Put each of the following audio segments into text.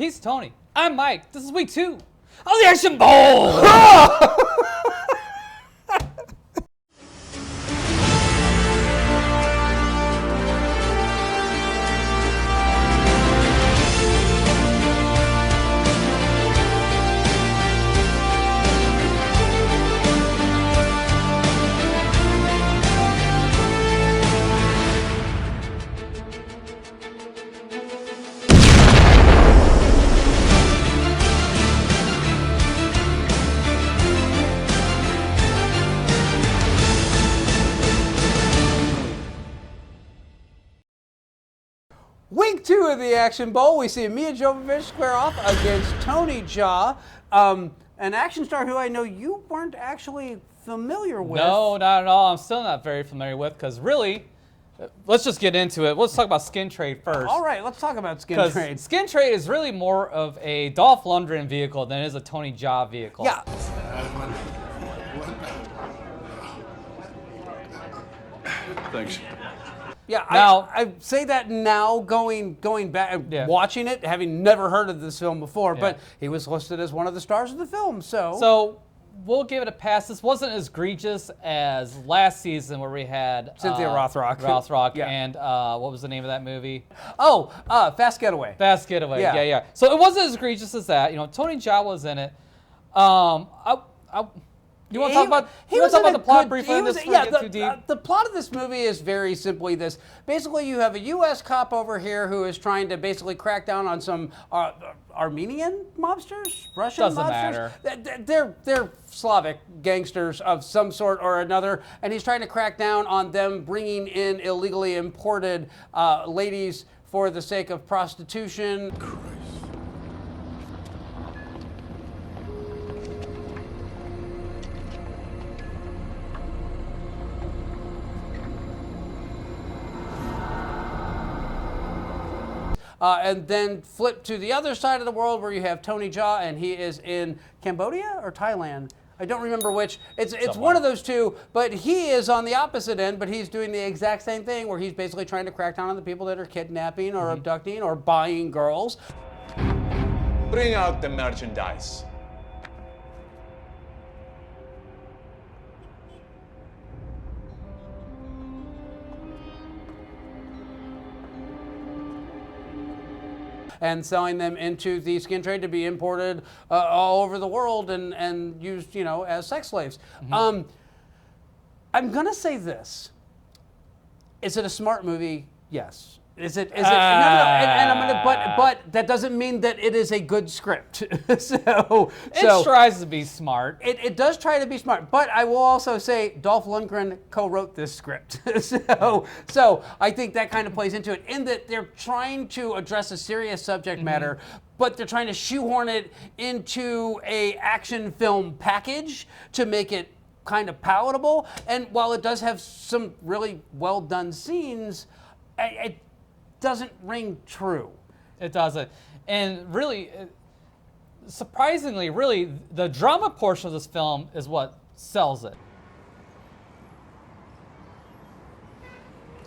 He's Tony. I'm Mike. This is week 2 of the Action Bowl. Week 2 of the Action Bowl, we see Milla Jovovich square off against Tony Jaa, an action star who I know you weren't actually familiar with. No, not at all. I'm still not very familiar with, because really, let's just get into it. Let's talk about Skin Trade first. All right, let's talk about Skin Trade. Skin Trade is really more of a Dolph Lundgren vehicle than it is a Tony Jaa vehicle. Yeah. Thanks. Yeah, now, I say that now, going back, watching it, having never heard of this film before, but he was listed as one of the stars of the film, So we'll give it a pass. This wasn't as egregious as last season where we had Cynthia Rothrock. Yeah. And what was the name of that movie? Oh, Fast Getaway. Fast Getaway. Yeah. So it wasn't as egregious as that. You know, Tony Jaa was in it. You want to talk about the plot briefly? The plot of this movie is very simply this. Basically, you have a U.S. cop over here who is trying to basically crack down on some Armenian mobsters, Russian Doesn't mobsters. matter. They're Slavic gangsters of some sort or another, and he's trying to crack down on them bringing in illegally imported ladies for the sake of prostitution. And then flip to the other side of the world where you have Tony Jaa, and he is in Cambodia or Thailand. I don't remember which. It's one of those two, but he is on the opposite end, but he's doing the exact same thing where he's basically trying to crack down on the people that are kidnapping or abducting or buying girls. Bring out the merchandise. And selling them into the skin trade to be imported all over the world and used, as sex slaves. I'm gonna say this: is it a smart movie? Yes. Is it? No. And I'm gonna. But that doesn't mean that it is a good script. so it tries to be smart. It does try to be smart. But I will also say Dolph Lundgren co-wrote this script. so I think that kind of plays into it in that they're trying to address a serious subject matter, but they're trying to shoehorn it into a action film package to make it kind of palatable. And while it does have some really well done scenes, it doesn't ring true. It doesn't. And really, surprisingly, really, the drama portion of this film is what sells it.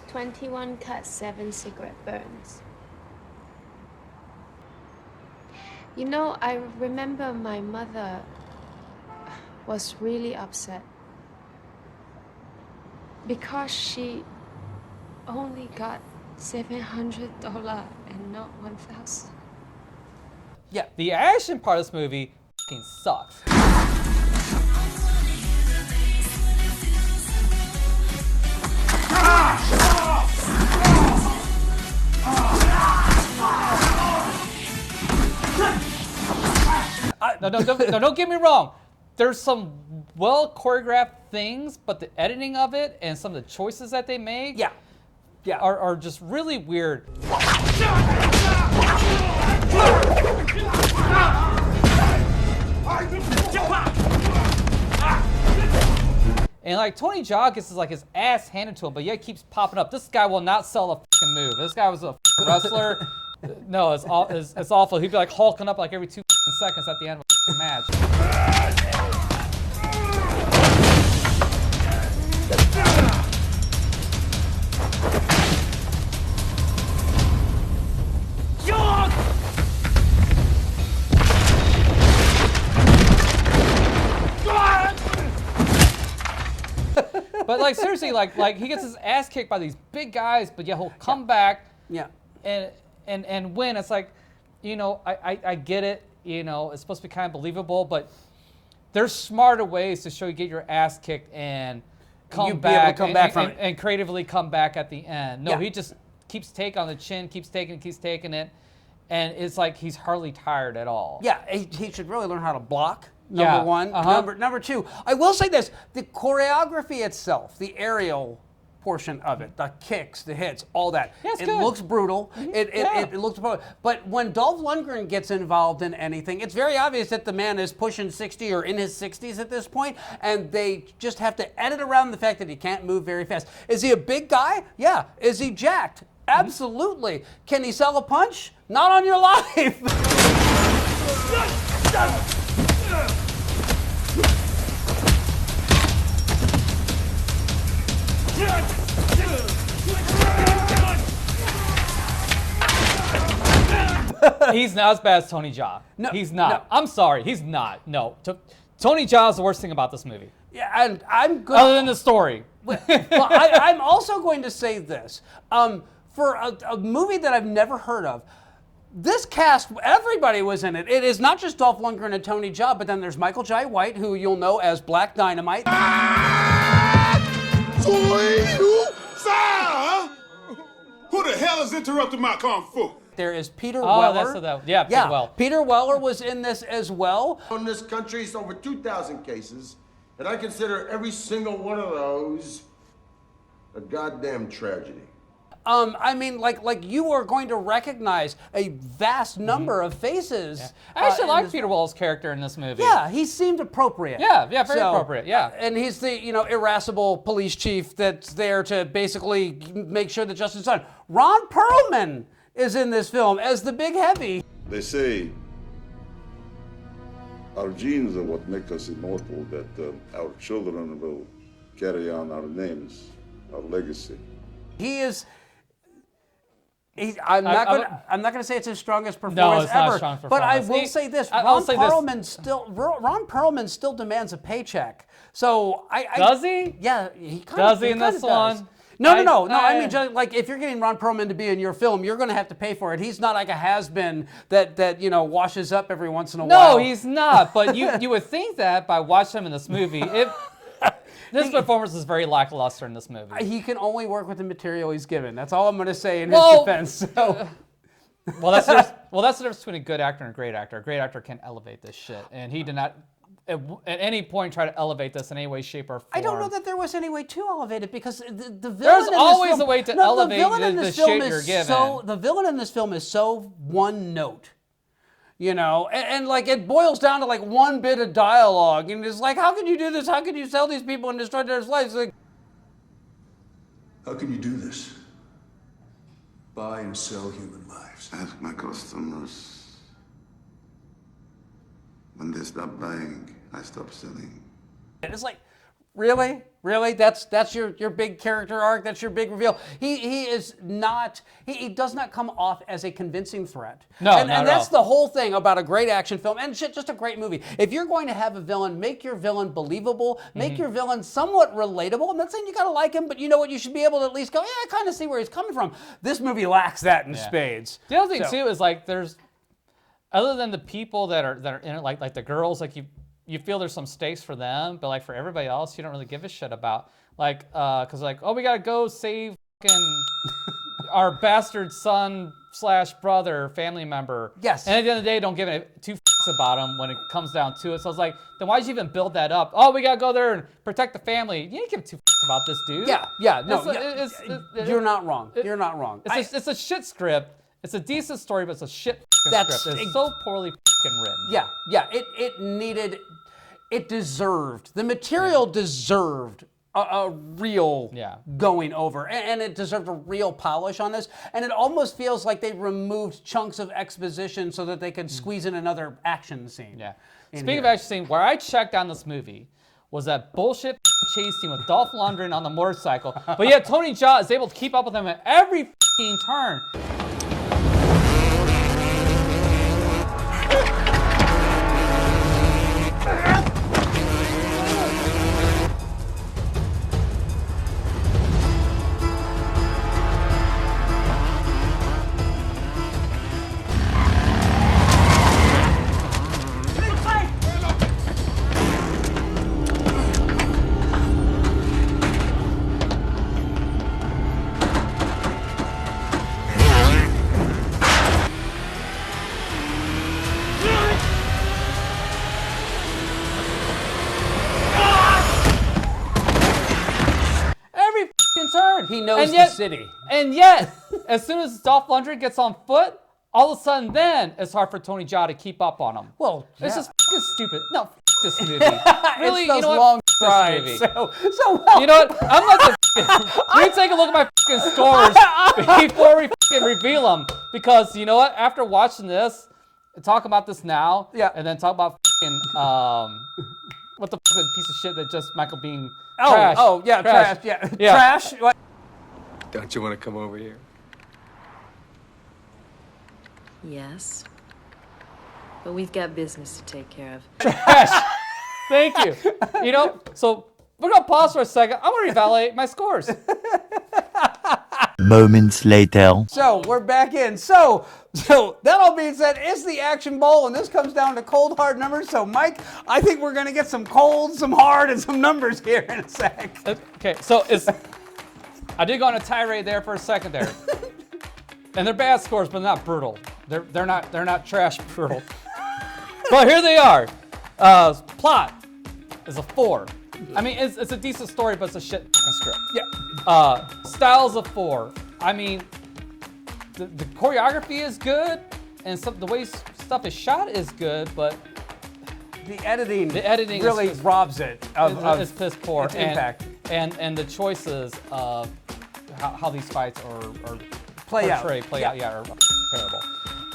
21 cuts, 7 cigarette burns. You know, I remember my mother was really upset because she only got $700 and not $1,000. Yeah, the action part of this movie fucking sucks. No, don't get me wrong. There's some well choreographed things, but the editing of it and some of the choices that they make are just really weird. And like Tony Jaa gets his ass handed to him, but yet keeps popping up. This guy will not sell a fucking move. This guy was a wrestler. No, it's awful. He'd be like hulking up like every 2 seconds at the end of a match. like seriously, like he gets his ass kicked by these big guys, but yeah, he'll come back. Yeah. And win. It's like, you know, I get it. You know, it's supposed to be kind of believable, but there's smarter ways to show you get your ass kicked and come back, and creatively come back at the end. No, he just keeps taking on the chin, keeps taking it, and it's like he's hardly tired at all. Yeah, he should really learn how to block. Number one. Number two, I will say this: the choreography itself, the aerial portion of it, the kicks, the hits, all that. Yeah, it's it good. looks brutal. It looks brutal. But when Dolph Lundgren gets involved in anything, it's very obvious that the man is pushing 60 or in his 60s at this point, and they just have to edit around the fact that he can't move very fast. Is he a big guy? Yeah. Is he jacked? Absolutely. Can he sell a punch? Not on your life. He's not as bad as Tony Jaa. No, he's not. no. I'm sorry, he's not. No, Tony Jaa is the worst thing about this movie. Yeah, and I'm good. Other than the story. Well, I'm also going to say this. For a movie that I've never heard of, this cast, everybody was in it. It is not just Dolph Lundgren and Tony Jaa, but then there's Michael Jai White, who you'll know as Black Dynamite. Who the hell is interrupting my kung fu? There is Peter Oh, Weller. Peter Weller. Peter Weller was in this as well. In this country, it's over 2,000 cases, and I consider every single one of those a goddamn tragedy. I mean, like you are going to recognize a vast number of faces. Yeah. I actually like Peter Weller's character in this movie. Yeah, he seemed appropriate. Yeah, very appropriate, yeah. And he's the, irascible police chief that's there to basically make sure that justice is done. Ron Perlman is in this film as the big heavy. They say our genes are what make us immortal, that our children will carry on our names, our legacy. He is... I'm not going to say it's his strongest performance No, it's not ever, a strong but I performance. will say this: I'll Ron say this. Perlman still demands a paycheck. So Does he? Yeah, he kind Does of he in this one? No. I mean, just, like if you're getting Ron Perlman to be in your film, you're going to have to pay for it. He's not like a has-been that washes up every once in a while. No, he's not. But you would think that by watching him in this movie. This performance is very lackluster in this movie. He can only work with the material he's given. That's all I'm going to say in his defense. So. Well, that's the difference between a good actor and a great actor. A great actor can elevate this shit, and he did not at any point try to elevate this in any way, shape, or form. I don't know that there was any way to elevate it because the villain There's in this always film, a way to elevate the shit you're given. The villain in this film is so one note. And like it boils down to like one bit of dialogue, and it's like, how can you do this? How can you sell these people and destroy their lives? Like, How can you do this? Buy and sell human lives. Ask my customers. When they stop buying, I stop selling. and it's like, really? That's your big character arc. That's your big reveal. He is not. He does not come off as a convincing threat. No, and not at that's all. the whole thing about a great action film and just a great movie. If you're going to have a villain, make your villain believable. Make your villain somewhat relatable. I'm not saying you gotta like him, but you know what? You should be able to at least go, yeah, I kind of see where he's coming from. This movie lacks that in spades. The other thing too is like there's, other than the people that are in it, like the girls, like you feel there's some stakes for them, but like for everybody else, you don't really give a shit about. Like, cause like, oh, we gotta go save fucking our bastard son / brother, family member. Yes. And at the end of the day, don't give two fucks about him when it comes down to it. So it's like, then why'd you even build that up? Oh, we gotta go there and protect the family. You didn't give two fucks about this dude. You're not wrong. You're not wrong. It's a shit script. It's a decent story, but it's a shit script. It's so poorly written. It deserved, the material deserved a real going over, and it deserved a real polish on this, and it almost feels like they removed chunks of exposition so that they could squeeze in another action scene. Yeah. Speaking of action scene, where I checked on this movie was that bullshit chase scene with Dolph Lundgren on the motorcycle, but yet Tony Jaa is able to keep up with him at every fucking turn. He knows yet, the city. And yet, as soon as Dolph Lundgren gets on foot, all of a sudden then it's hard for Tony Jaa to keep up on him. Well, It's yeah. just fucking stupid. No, this movie. Really, It's those you know long what? strides. This movie. So well, You know what? I'm not the. We take a look at my fucking scores before we fucking reveal them, because you know what? After watching this, talk about this now, Yeah. and then talk about fucking what the fuck is that piece of shit that just Michael Bean. Oh, trash. oh, yeah, trash. Yeah, trash. What? Don't you want to come over here? Yes. But we've got business to take care of. Trash. Thank you. You know, so we're gonna pause for a second. I'm gonna reevaluate my scores. Moments later. So we're back in. So that all being said, it's the Action Bowl, and this comes down to cold, hard numbers. So Mike, I think we're gonna get some cold, some hard, and some numbers here in a sec. Okay, so I did go on a tirade there for a second there, and they're bad scores, but not brutal. They're not trash brutal. But here they are. Plot is a 4. I mean, it's a decent story, but it's a shit fucking script. Yeah. Style's a 4. I mean, the choreography is good, and the way stuff is shot is good, but The editing really is robs it of it's piss poor. its impact. And the choices of how these fights are Play out. are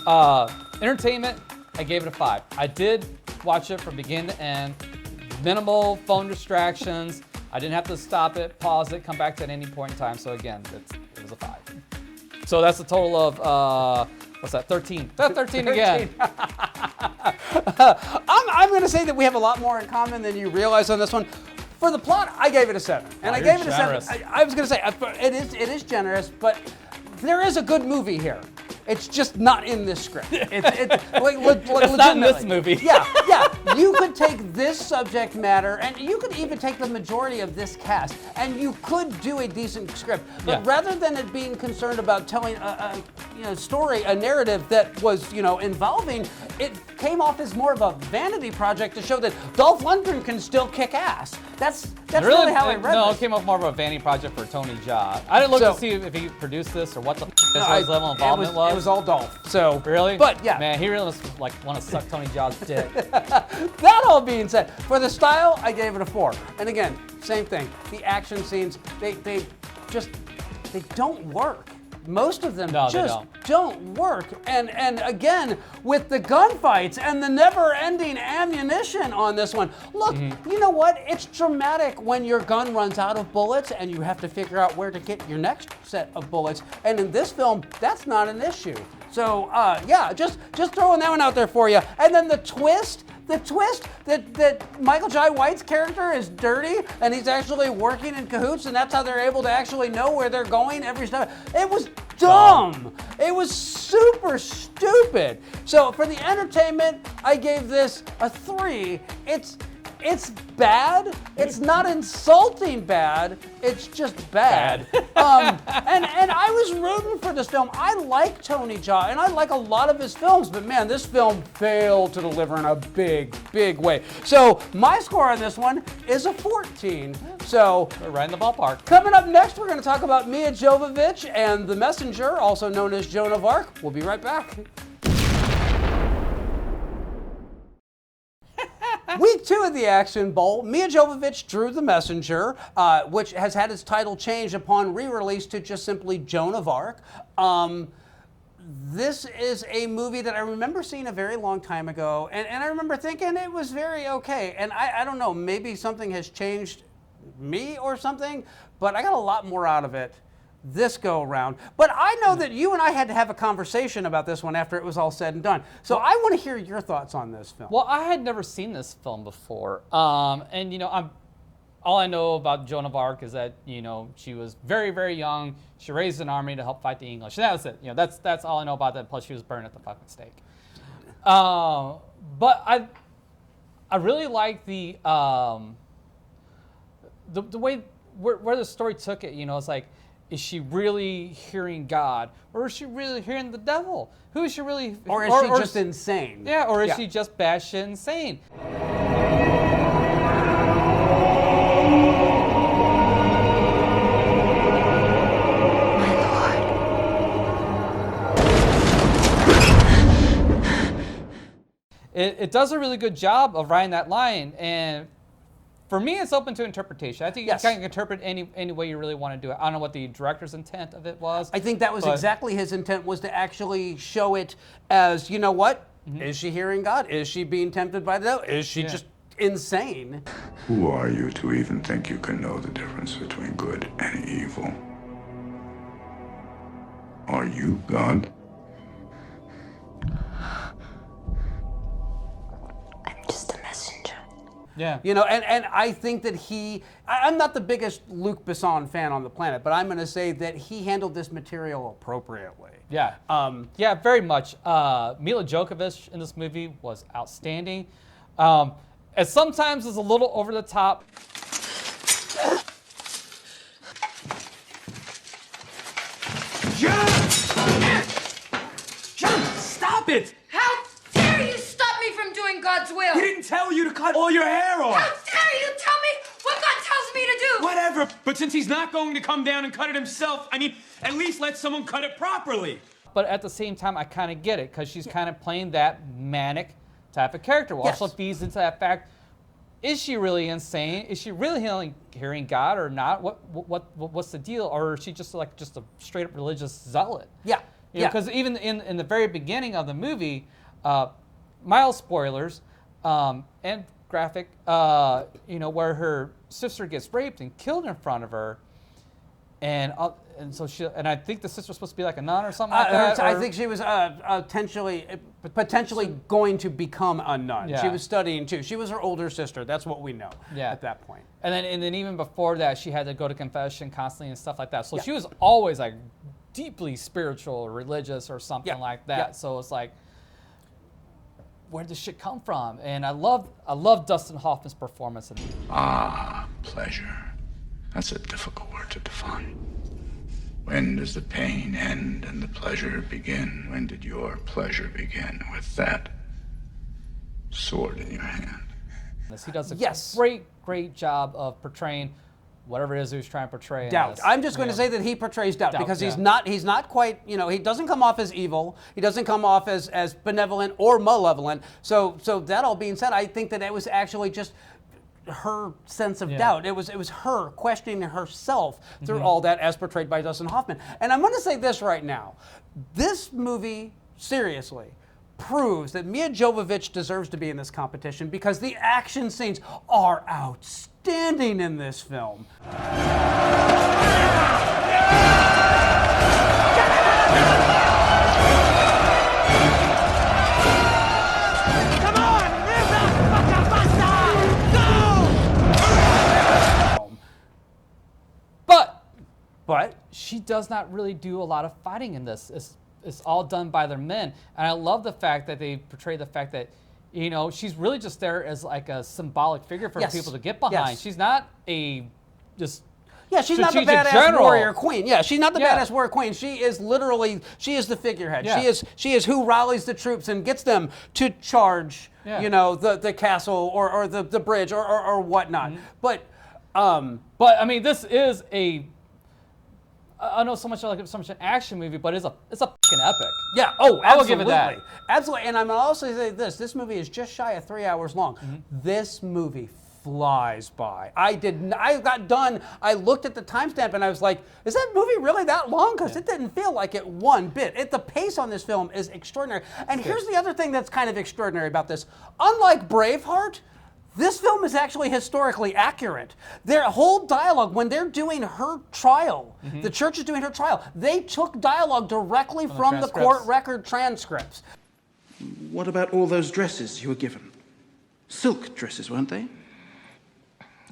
terrible. Entertainment, I gave it a 5. I did watch it from beginning to end. Minimal phone distractions. I didn't have to stop it, pause it, come back to it at any point in time. So again, it was a 5. So that's a total of what's that? 13. That's 13 again. I'm going to say that we have a lot more in common than you realize on this one. For the plot, I gave it a 7, and I gave it a 7. I was going to say it is generous, but there is a good movie here. It's just not in this script. It's not in this movie. Yeah. You could take this subject matter, and you could even take the majority of this cast, and you could do a decent script. But rather than it being concerned about telling a story, a narrative that was involving, it came off as more of a vanity project to show that Dolph Lundgren can still kick ass. That's really how I read No, this. it came off more of a vanity project for Tony Jaa. I didn't look to see if he produced this or what the his level of involvement was. It was all Dolph. So really? But yeah. Man, he really must want to suck Tony Jaa's dick. That all being said, for the style, I gave it a 4. And again, same thing. The action scenes, they don't work. Most of them don't work. And again, with the gunfights and the never-ending ammunition on this one. Look, you know what? It's dramatic when your gun runs out of bullets and you have to figure out where to get your next set of bullets. And in this film, that's not an issue. So just throwing that one out there for you. And then the twist that Michael Jai White's character is dirty and he's actually working in cahoots, and that's how they're able to actually know where they're going every step. It was dumb. It was super stupid. So for the entertainment, I gave this a 3. It's bad. It's not insulting bad. It's just bad. And I was rooting for this film. I like Tony Jaa, and I like a lot of his films, but man, this film failed to deliver in a big, big way. So my score on this one is a 14. So We're right in the ballpark. coming up next, we're going to talk about Milla Jovovich and The Messenger, also known as Joan of Arc. We'll be right back. Week 2 of the Action Bowl, Milla Jovovich drew The Messenger, which has had its title changed upon re-release to just simply Joan of Arc. This is a movie that I remember seeing a very long time ago, and I remember thinking it was very okay. And I don't know, maybe something has changed me or something, but I got a lot more out of it this go around. But I know that you and I had to have a conversation about this one after it was all said and done. So I want to hear your thoughts on this film. Well, I had never seen this film before, and all I know about Joan of Arc is that she was very, very young. She raised an army to help fight the English. And that was it. That's all I know about that. Plus, she was burned at the fucking stake. But I really like the way where the story took it. It's like, is she really hearing God, or is she really hearing the devil? Who is she really? Or is she just insane? Yeah, or is she just batshit insane? it does a really good job of writing that line. And for me, it's open to interpretation. I think you can interpret any way you really want to do it. I don't know what the director's intent of it was. I think that was exactly his intent, was to actually show it as, you know what? Is she hearing God? Is she being tempted by the devil? Is she just insane? Who are you to even think you can know the difference between good and evil? Are you God? I'm just a messenger. Yeah. You know, and I think that I'm not the biggest Luc Besson fan on the planet, but I'm going to say that he handled this material appropriately. Yeah. Yeah, very much. Milla Jovovich in this movie was outstanding. It sometimes is a little over the top. John! John, stop it! How dare you stop me from doing God's will? He didn't tell you to cut all your hair off! How dare you tell me what God tells me to do? Whatever, but since he's not going to come down and cut it himself, I mean, at least let someone cut it properly. But at the same time, I kind of get it, because she's kind of playing that manic type of character. Also feeds into that fact, is she really insane? Is she really hearing God or not? What's the deal? Or is she just like a straight up religious zealot? Yeah. Because even in the very beginning of the movie, mild spoilers and graphic, where her sister gets raped and killed in front of her, and so I think the sister's supposed to be like a nun or something like that. I think she was potentially going to become a nun. Yeah. She was studying too. She was her older sister. That's what we know at that point. And then even before that, she had to go to confession constantly and stuff like that. So she was always like deeply spiritual or religious or something like that. Yeah. So it's like, where did this shit come from? And I love Dustin Hoffman's performance in it. Ah, pleasure. That's a difficult word to define. When does the pain end and the pleasure begin? When did your pleasure begin with that sword in your hand? He does a great job of portraying whatever it is he was trying to portray. Doubt. I'm just going to say that he portrays doubt because he's not quite, he doesn't come off as evil. He doesn't come off as benevolent or malevolent. So that all being said, I think that it was actually just her sense of doubt. It was her questioning herself through all that, as portrayed by Dustin Hoffman. And I'm going to say this right now. This movie, seriously, proves that Milla Jovovich deserves to be in this competition because the action scenes are outstanding in this film. But she does not really do a lot of fighting in this. It's all done by their men. And I love the fact that they portray the fact that, she's really just there as like a symbolic figure for people to get behind. She's not she's not the badass warrior queen. Yeah, she's not the badass warrior queen. She is the figurehead. Yeah. She is who rallies the troops and gets them to charge, the castle or the bridge or whatnot. But I mean, this is I know so much an action movie, but it's a fucking epic. Yeah. Oh, absolutely. I will give it that. Absolutely. And I'm gonna also say this: this movie is just shy of 3 hours long. This movie flies by. I got done. I looked at the timestamp and I was like, "Is that movie really that long?" Because it didn't feel like it one bit. The pace on this film is extraordinary. And here's the other thing that's kind of extraordinary about this: unlike Braveheart, this film is actually historically accurate. Their whole dialogue, when they're doing her trial, the church is doing her trial, they took dialogue directly from the court record transcripts. What about all those dresses you were given? Silk dresses, weren't they?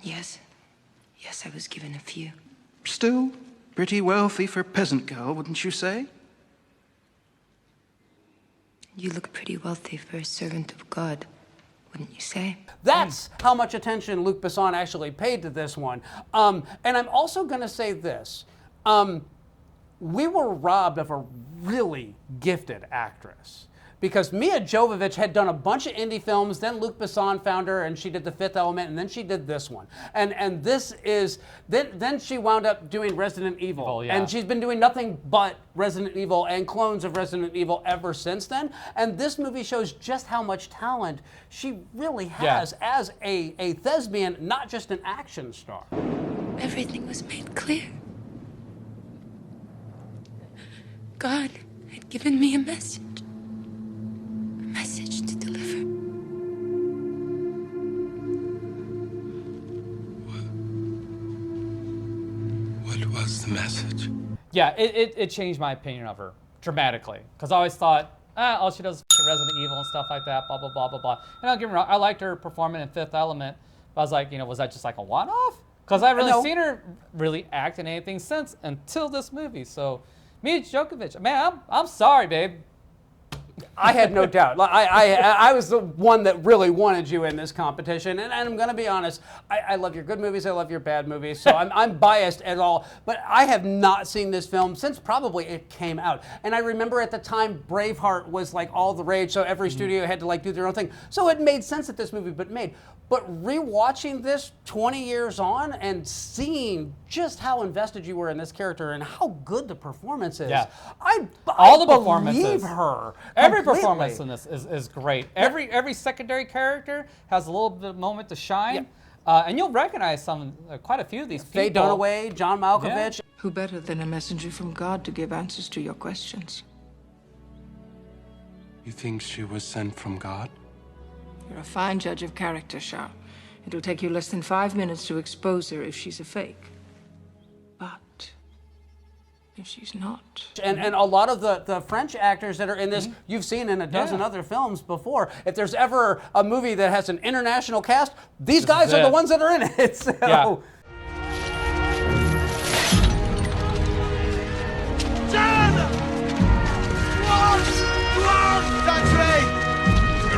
Yes. Yes, I was given a few. Still pretty wealthy for a peasant girl, wouldn't you say? You look pretty wealthy for a servant of God, wouldn't you say? That's how much attention Luc Besson actually paid to this one. And I'm also going to say this. We were robbed of a really gifted actress. because Milla Jovovich had done a bunch of indie films, then Luc Besson found her and she did The Fifth Element, and then she did this one. And this is, then she wound up doing Resident Evil. Oh, yeah. And she's been doing nothing but Resident Evil and clones of Resident Evil ever since then. And this movie shows just how much talent she really has as a thespian, not just an action star. Everything was made clear. God had given me a message to deliver. What was the message? Yeah, it changed my opinion of her dramatically. Because I always thought, all she does is Resident Evil and stuff like that, blah, blah, blah, blah, blah. And don't get me wrong, I liked her performing in Fifth Element. But I was like, was that just like a one-off? Because I haven't really seen her really act in anything since until this movie. So, Milla Jovovich, man, I'm sorry, babe. I had no doubt. I was the one that really wanted you in this competition, and I'm going to be honest. I love your good movies. I love your bad movies. So I'm biased at all. But I have not seen this film since probably it came out. And I remember at the time Braveheart was like all the rage, so every studio had to like do their own thing. So it made sense that this movie but made. But rewatching this 20 years on and seeing just how invested you were in this character and how good the performance is, I believe her. Every performance in this is great. Every secondary character has a little bit of moment to shine. And you'll recognize quite a few of these people. Faye Dunaway, John Malkovich. Who better than a messenger from God to give answers to your questions? You think she was sent from God? You're a fine judge of character, Jaa. It'll take you less than 5 minutes to expose her if she's a fake. But if she's not. And a lot of the French actors that are in this, you've seen in a dozen other films before. If there's ever a movie that has an international cast, these guys are the ones that are in it. So. Good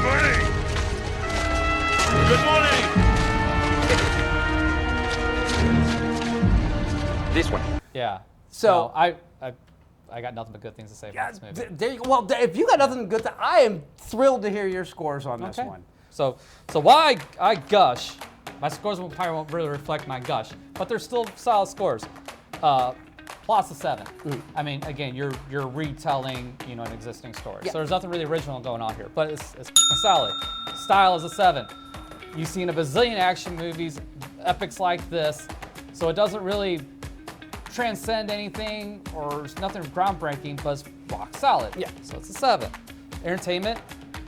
morning. Good morning. This one. Yeah. So no, I got nothing but good things to say about this movie. Well, if you got nothing good, I am thrilled to hear your scores on this one. So why I gush, my scores probably won't really reflect my gush, but they're still solid scores. Plus a 7. I mean, again, you're retelling, an existing story. So there's nothing really original going on here, but it's solid. Style is a 7. You've seen a bazillion action movies, epics like this, so it doesn't really transcend anything or it's nothing groundbreaking, but it's rock solid. So it's a 7. Entertainment,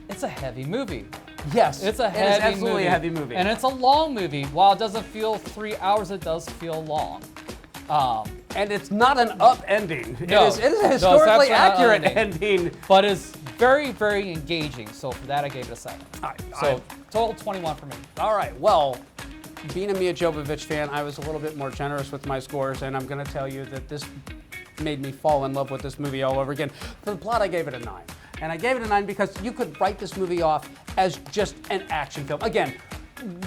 it's a heavy movie. Yes, it's a heavy it is absolutely a heavy movie. And it's a long movie. While it doesn't feel 3 hours, it does feel long. And it's not an up ending. No, it is a historically accurate ending. But it's very, very engaging. So for that, I gave it a 7. Total 21 for me. All right. Well, being a Milla Jovovich fan, I was a little bit more generous with my scores, and I'm going to tell you that this made me fall in love with this movie all over again. For the plot, I gave it a 9. And I gave it a 9 because you could write this movie off as just an action film. Again,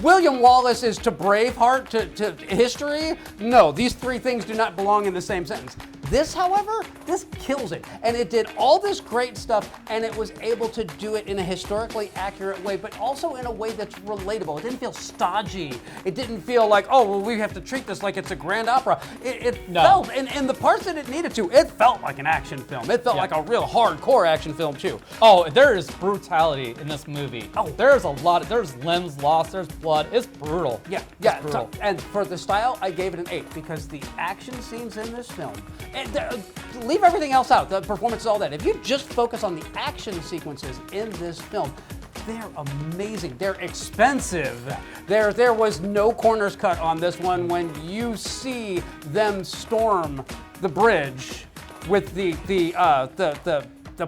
William Wallace is to Braveheart to history. No, these three things do not belong in the same sentence. This, however, this kills it. And it did all this great stuff, and it was able to do it in a historically accurate way, but also in a way that's relatable. It didn't feel stodgy. It didn't feel like, oh, well, we have to treat this like it's a grand opera. It felt, in the parts that it needed to, it felt like an action film. It felt like a real hardcore action film, too. Oh, there is brutality in this movie. Oh, there's a lot. There's limbs lost. There's blood. It's brutal. Yeah. Brutal. And for the style, I gave it an 8 because the action scenes in this film, leave everything else out, the performances, all that. If you just focus on the action sequences in this film, they're amazing. They're expensive. There was no corners cut on this one when you see them storm the bridge with the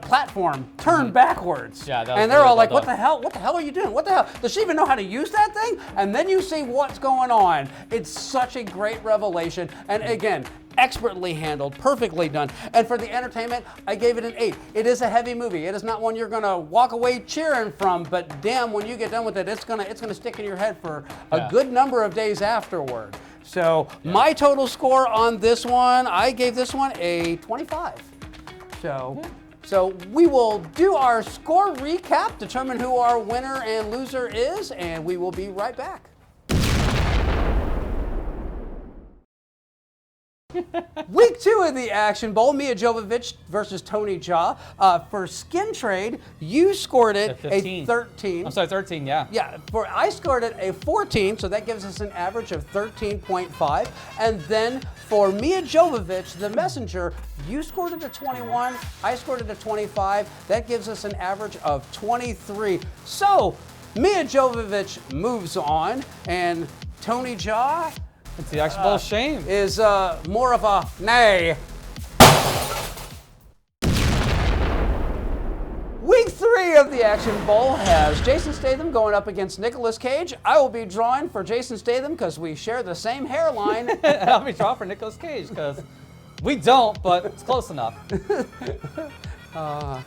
platform turned backwards. Yeah, and they're all like, what the hell? What the hell are you doing? What the hell? Does she even know how to use that thing? And then you see what's going on. It's such a great revelation. And again, expertly handled, perfectly done. And for the entertainment, I gave it an 8. It is a heavy movie. It is not one you're gonna walk away cheering from, but damn, when you get done with it, it's gonna stick in your head for a good number of days afterward. So my total score on this one, I gave this one a 25. So So we will do our score recap, determine who our winner and loser is, and we will be right back. Week 2 of the Action Bowl, Milla Jovovich versus Tony Jaa. For Skin Trade, you scored it a 13. I'm sorry, 13, yeah. Yeah, I scored it a 14, so that gives us an average of 13.5. And then for Milla Jovovich, the messenger, you scored it a 21, I scored it a 25. That gives us an average of 23. So Milla Jovovich moves on, and Tony Jaa, it's the Action Bowl shame, is more of a nay. Week 3 of the Action Bowl has Jason Statham going up against Nicolas Cage. I will be drawing for Jason Statham because we share the same hairline. And I'll be drawing for Nicolas Cage because we don't, but it's close enough. So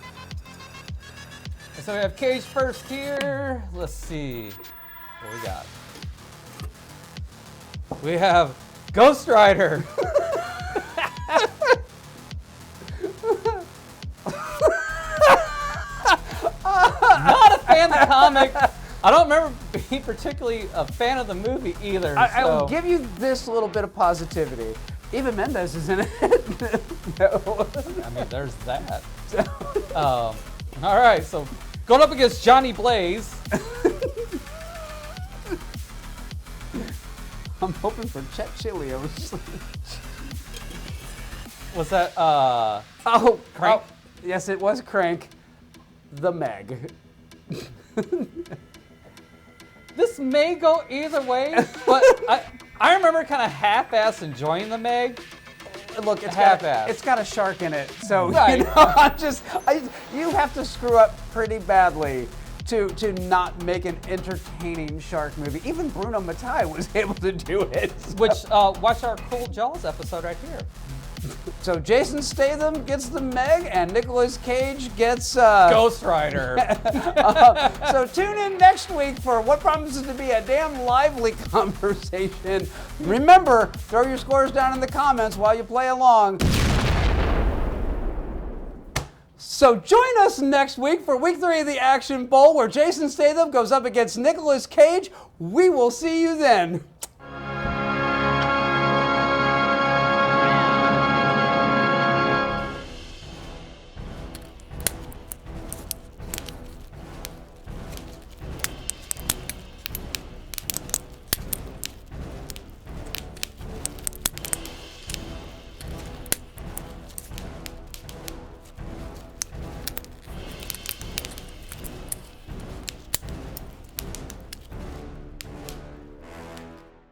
we have Cage first here. Let's see what we got. We have Ghost Rider. Not a fan of the comic. I don't remember being particularly a fan of the movie either. I will give you this little bit of positivity. Eva Mendes is in it. No. I mean, there's that. All right, so going up against Johnny Blaze. I'm hoping for Chet Chilios. Was that Crank? Yes, it was Crank. The Meg. This may go either way, but I remember kind of half-ass enjoying the Meg. Look, it's half-ass. got a shark in it, so right. You know, you have to screw up pretty badly to not make an entertaining shark movie. Even Bruno Mattei was able to do it. So. Which, watch our Cool Jaws episode right here. So Jason Statham gets the Meg, and Nicolas Cage gets Ghost Rider. So tune in next week for what promises to be a damn lively conversation. Remember, throw your scores down in the comments while you play along. So join us next week for Week 3 of the Action Bowl, where Jason Statham goes up against Nicolas Cage. We will see you then.